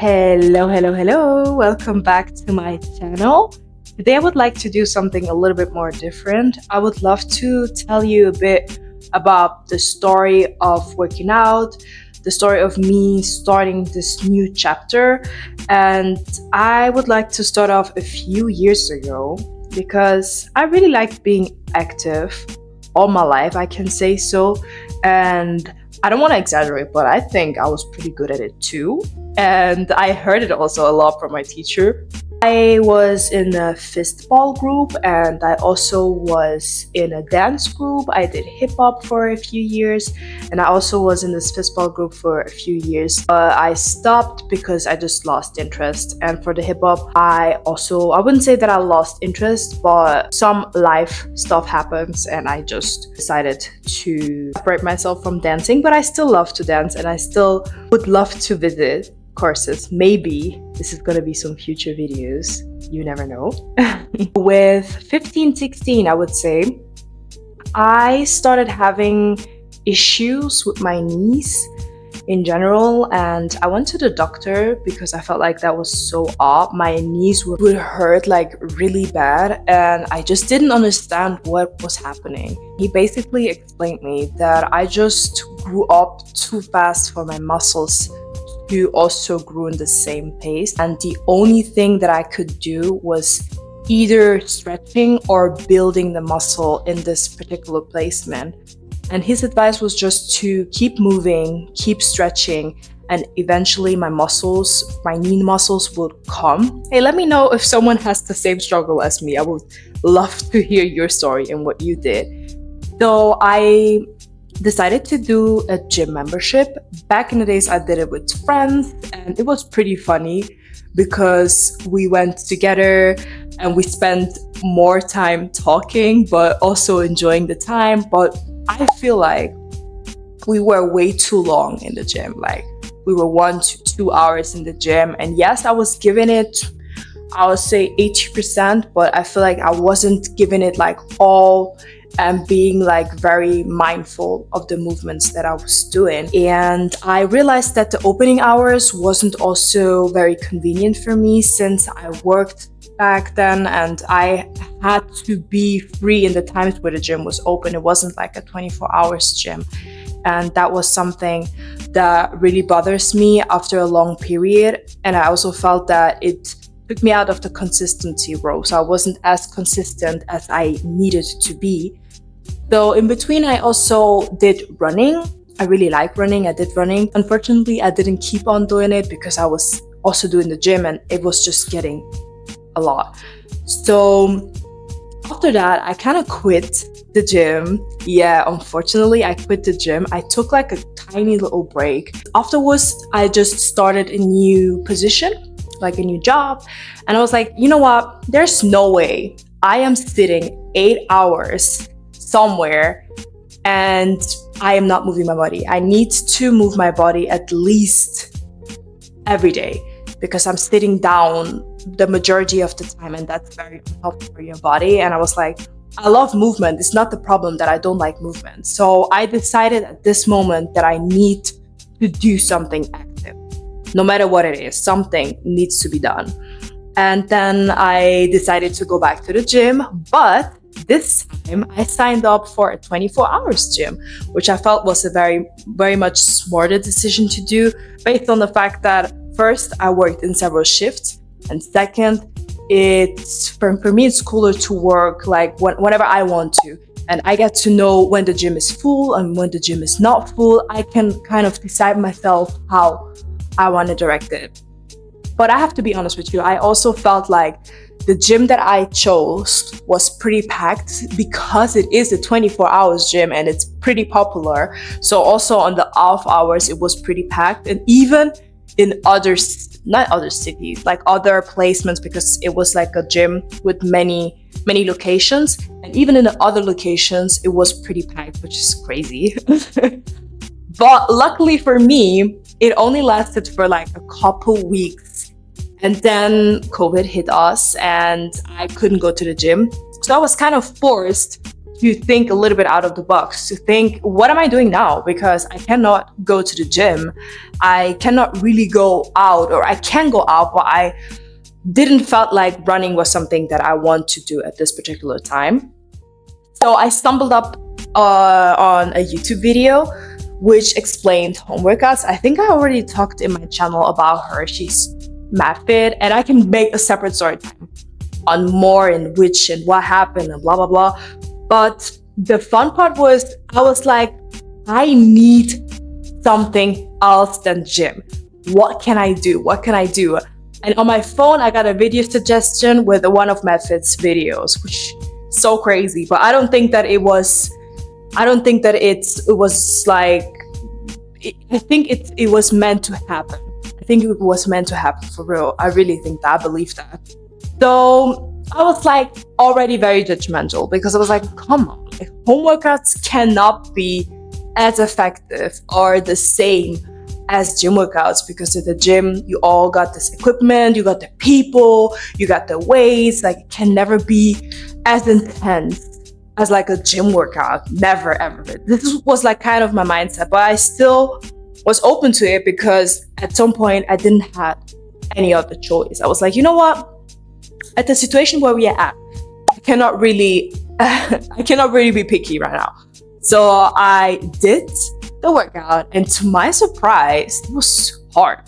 Hello. Welcome back to my channel. Today I would like to do something a little bit more different. I would love to tell you a bit about the story of working out, the story of me starting this new chapter. And I would like to start off a few years ago because I really liked being active all my life, I can say so. And I don't want to exaggerate, but I think I was pretty good at it too. And I heard it also a lot from my teacher. I was in a fistball group and I also was in a dance group. I did hip hop for a few years and I also was in this fistball group for a few years. I stopped because I just lost interest. And for the hip hop, I wouldn't say that I lost interest, but some life stuff happens and I just decided to separate myself from dancing. But I still love to dance and I still would love to visit courses. Maybe this is gonna be some future videos, you never know. With 15, 16, I would say, I started having issues with my knees in general, and I went to the doctor because I felt like that was so odd. My knees would hurt like really bad and I just didn't understand what was happening. He basically explained me that I just grew up too fast for my muscles who also grew in the same pace, and the only thing that I could do was either stretching or building the muscle in this particular placement. And his advice was just to keep moving, keep stretching, and eventually my knee muscles would come. Hey, let me know if someone has the same struggle as me. I would love to hear your story and what you did. So I decided to do a gym membership. Back in the days, I did it with friends and it was pretty funny because we went together and we spent more time talking but also enjoying the time. But I feel like we were way too long in the gym. Like we were 1 to 2 hours in the gym, and yes, I was giving it, I would say 80%, but I feel like I wasn't giving it like all and being like very mindful of the movements that I was doing. And I realized that the opening hours wasn't also very convenient for me since I worked back then and I had to be free in the times where the gym was open. It wasn't like a 24 hours gym. And that was something that really bothers me after a long period. And I also felt that it took me out of the consistency role. So I wasn't as consistent as I needed to be. So in between, I also did running. I really like running. I did running. Unfortunately, I didn't keep on doing it because I was also doing the gym and it was just getting a lot. So after that, I kind of quit the gym. Yeah, unfortunately, I quit the gym. I took like a tiny little break. Afterwards, I just started a new position, like a new job. And I was like, you know what? There's no way I am sitting 8 hours somewhere and I am not moving my body. I need to move my body at least every day because I'm sitting down the majority of the time and that's very unhealthy for your body. And I was like, I love movement. It's not the problem that I don't like movement. So I decided at this moment that I need to do something active. No matter what it is, something needs to be done. And then I decided to go back to the gym, but this time I signed up for a 24 hours gym, which I felt was a very, very much smarter decision to do based on the fact that first, I worked in several shifts, and second, for me, it's cooler to work like whenever I want to. And I get to know when the gym is full and when the gym is not full. I can kind of decide myself how I want to direct it. But I have to be honest with you, I also felt like the gym that I chose was pretty packed because it is a 24 hours gym and it's pretty popular. So also on the off hours, it was pretty packed. And even in not other cities, like other placements, because it was like a gym with many locations. And even in the other locations, it was pretty packed, which is crazy. But luckily for me, it only lasted for like a couple weeks. And then COVID hit us and I couldn't go to the gym. So I was kind of forced to think a little bit out of the box, to think, what am I doing now? Because I cannot go to the gym. I cannot really go out, or I can go out, but I didn't felt like running was something that I want to do at this particular time. So I stumbled up on a YouTube video which explained home workouts. I think I already talked in my channel about her. She's mad fit, and I can make a separate story time on more and which and what happened and blah blah blah. But the fun part was, I was like, I need something else than gym. What can I do? What can I do? And on my phone, I got a video suggestion with one of MedFit's videos, which is so crazy. But I don't think that it was. I don't think that it was like. I think it was meant to happen. I think it was meant to happen for real. I really think that. I believe that. So I was like already very judgmental, because I was like, come on, like, home workouts cannot be as effective or the same as gym workouts, because at the gym you all got this equipment, you got the people, you got the weights. Like, it can never be as intense as like a gym workout. Never ever. This was like kind of my mindset, but I still was open to it, because at some point I didn't have any other choice. I was like, you know what, at the situation where we are at, I cannot really be picky right now. So I did the workout, and to my surprise, it was hard.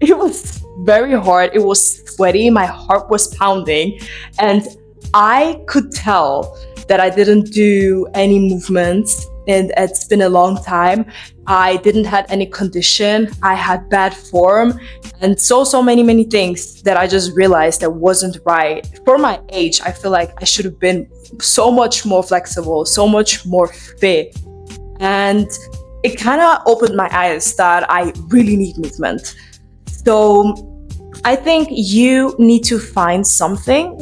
It was very hard. It was sweaty. My heart was pounding, and I could tell that I didn't do any movements, and it's been a long time. I didn't have any condition. I had bad form, and so many things that I just realized that wasn't right. For my age, I feel like I should have been so much more flexible, so much more fit. And it kind of opened my eyes that I really need movement. So I think you need to find something.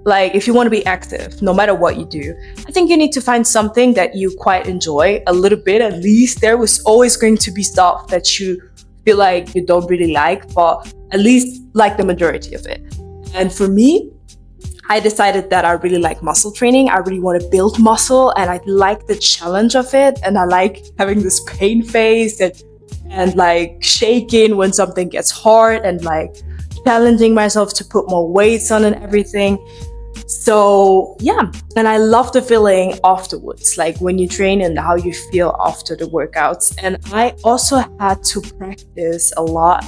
Like, if you want to be active, no matter what you do, I think you need to find something that you quite enjoy a little bit. At least there was always going to be stuff that you feel like you don't really like, but at least like the majority of it. And for me, I decided that I really like muscle training. I really want to build muscle, and I like the challenge of it. And I like having this pain face and like shaking when something gets hard, and like challenging myself to put more weights on and everything. So yeah, and I love the feeling afterwards, like when you train and how you feel after the workouts. And I also had to practice a lot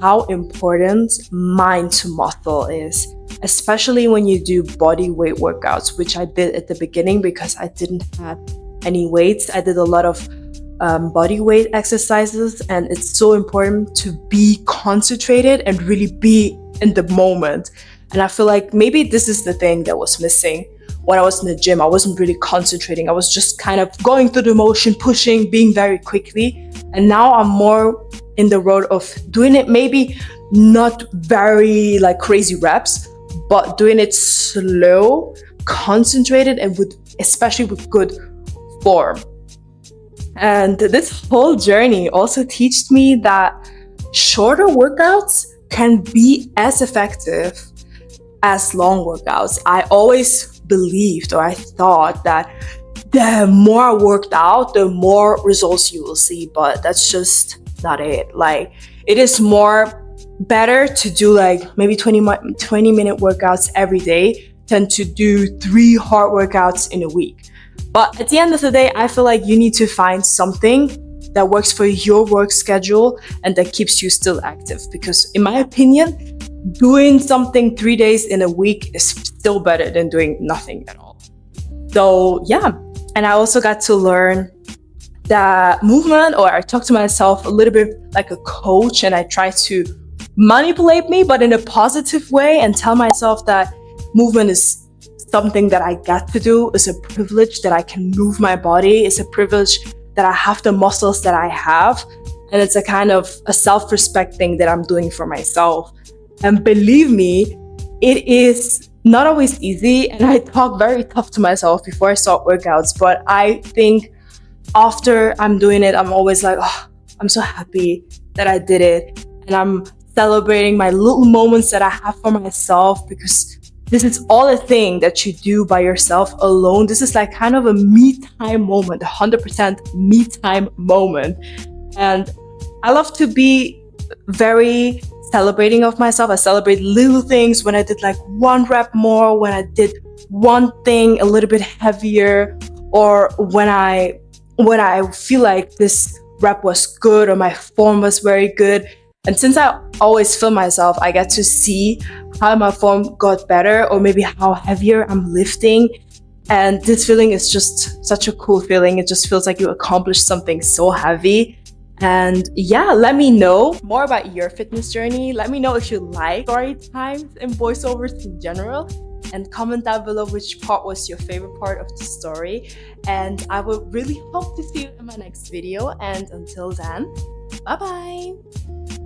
how important mind to muscle is, especially when you do body weight workouts, which I did at the beginning because I didn't have any weights. I did a lot of body weight exercises, and it's so important to be concentrated and really be in the moment. And I feel like maybe this is the thing that was missing when I was in the gym. I wasn't really concentrating. I was just kind of going through the motion, pushing, being very quickly. And now I'm more in the road of doing it, maybe not very like crazy reps, but doing it slow, concentrated, and especially with good form. And this whole journey also taught me that shorter workouts can be as effective as long workouts. I always believed, or I thought, that the more I worked out, the more results you will see, but that's just not it. Like, it is more better to do like maybe 20-minute workouts every day than to do 3 hard workouts in a week. But at the end of the day, I feel like you need to find something that works for your work schedule and that keeps you still active. Because in my opinion, doing something 3 days in a week is still better than doing nothing at all. So yeah, and I also got to learn that movement, or I talk to myself a little bit like a coach, and I try to manipulate me, but in a positive way, and tell myself that movement is something that I get to do. It's a privilege that I can move my body. It's a privilege that I have the muscles that I have. And it's a kind of a self-respect thing that I'm doing for myself. And believe me, it is not always easy. And I talk very tough to myself before I start workouts. But I think after I'm doing it, I'm always like, oh, I'm so happy that I did it. And I'm celebrating my little moments that I have for myself, because this is all a thing that you do by yourself alone. This is like kind of a me time moment, 100% me time moment. And I love to be very celebrating of myself. I celebrate little things when I did like one rep more, when I did one thing a little bit heavier, or when I feel like this rep was good or my form was very good. And since I always film myself, I get to see how my form got better or maybe how heavier I'm lifting. And this feeling is just such a cool feeling. It just feels like you accomplished something so heavy. And yeah, let me know more about your fitness journey. Let me know if you like story times and voiceovers in general. And comment down below which part was your favorite part of the story. And I would really hope to see you in my next video. And until then, bye bye.